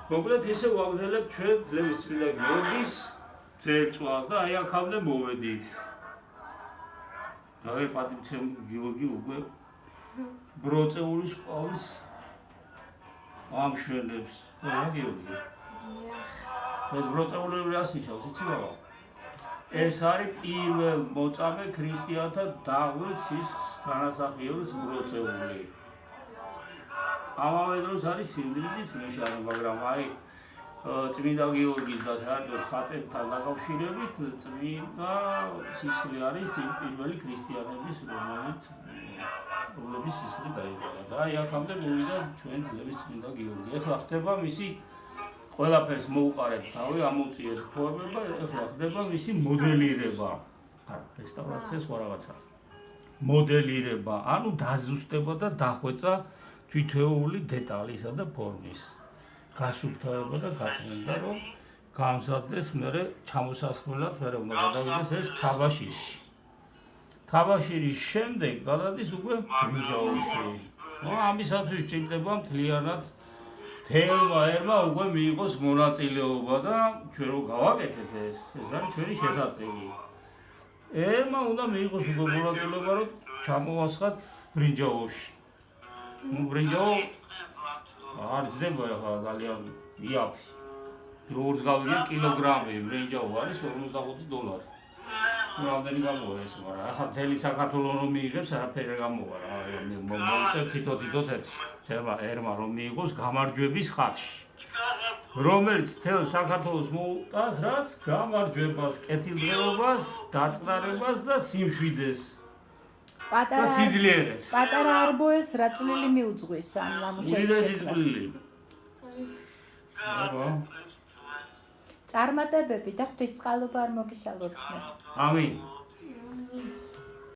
მოკლედ ესე ვაგზავნებ ჩვენ ძლევის წმინდა გიორგის ძერწვას და აი აქამდე მოვედით. აი პატივცემ გიორგი უკვე ბროწეულის ყავს ამშვენებს. რა გიორგი? ეს ბროწეულები რას ნიშნავს, იცი ბაბა? ეს არის პირველ მოწამე ქრისტიანთა დაღლილ სისხლს განასახიერებს ბროწეული. ამავე დროს არის სიმდიდრის ნიშანი, მაგრამ აი წმინდა გიორგის და საერთოდ ხატებთან დაკავშირებით წმინდა სისხლი არის პირველი ქრისტიანების რომლების სისხლი დაიბადა და აი აქამდე მოვიდა ჩვენ ძლევის წმინდა გიორგი. ეხლა ხდება მისი ყველაფერს მოუყარეთ თავი, ამოწიეთ ფორმება, ეხლა ხდება მისი მოდელირება. რესტავრაცია სხვა რაღაცა. მოდელირება, ანუ დაზუსტება და დახვეწა თითოეული დეტალისა და ფორმის. გასუფთავება და გაწმენდა, რომ გამზადდეს მერე ჩამოსასხმელად მერე უნდა გადავიდეს ეს თაბაშირში. თაბაშირის შემდეგ გადადის უკვე ბრინჯაოში. ამისათვის ჭირდება მთლიანად თელმა ერმა უკვე მიიღოს მონაწილეობა და ჩვენ რო გავაკეთეთ ეს არის ჩვენი შესაძლებელი. ერმა უნდა მიიღოს უკვე მონაწილეობა, რომ ჩამოვასხათ ბრინჯაოში. ბრინჯაო არ ძდება ახლა ძალიან იაფი. როგორც გავიგე კილოგრამი ბრინჯაო არის $45. რამდენი გამოვა ეს, მაგრამ ახლა მთელი საქართველოს რომ მიიღებს არაფერი გამოვა რა. მოიწევ თითო თეთრ ერმა რომ მიიღოს გამარჯვების ხატში. რომელიც მთელ საქართველოს მოუტანს რას? გამარჯვებას, კეთილდღეობას, დაწყნარებას და სიმშვიდეს. და სიძლიერეს. პატარა არბოელს რა წვლილი მიუძღვის ამ ნამუშევრებში? წარმატებები და ღვთისწყალობა არ მოგიშალოთ. ამინ.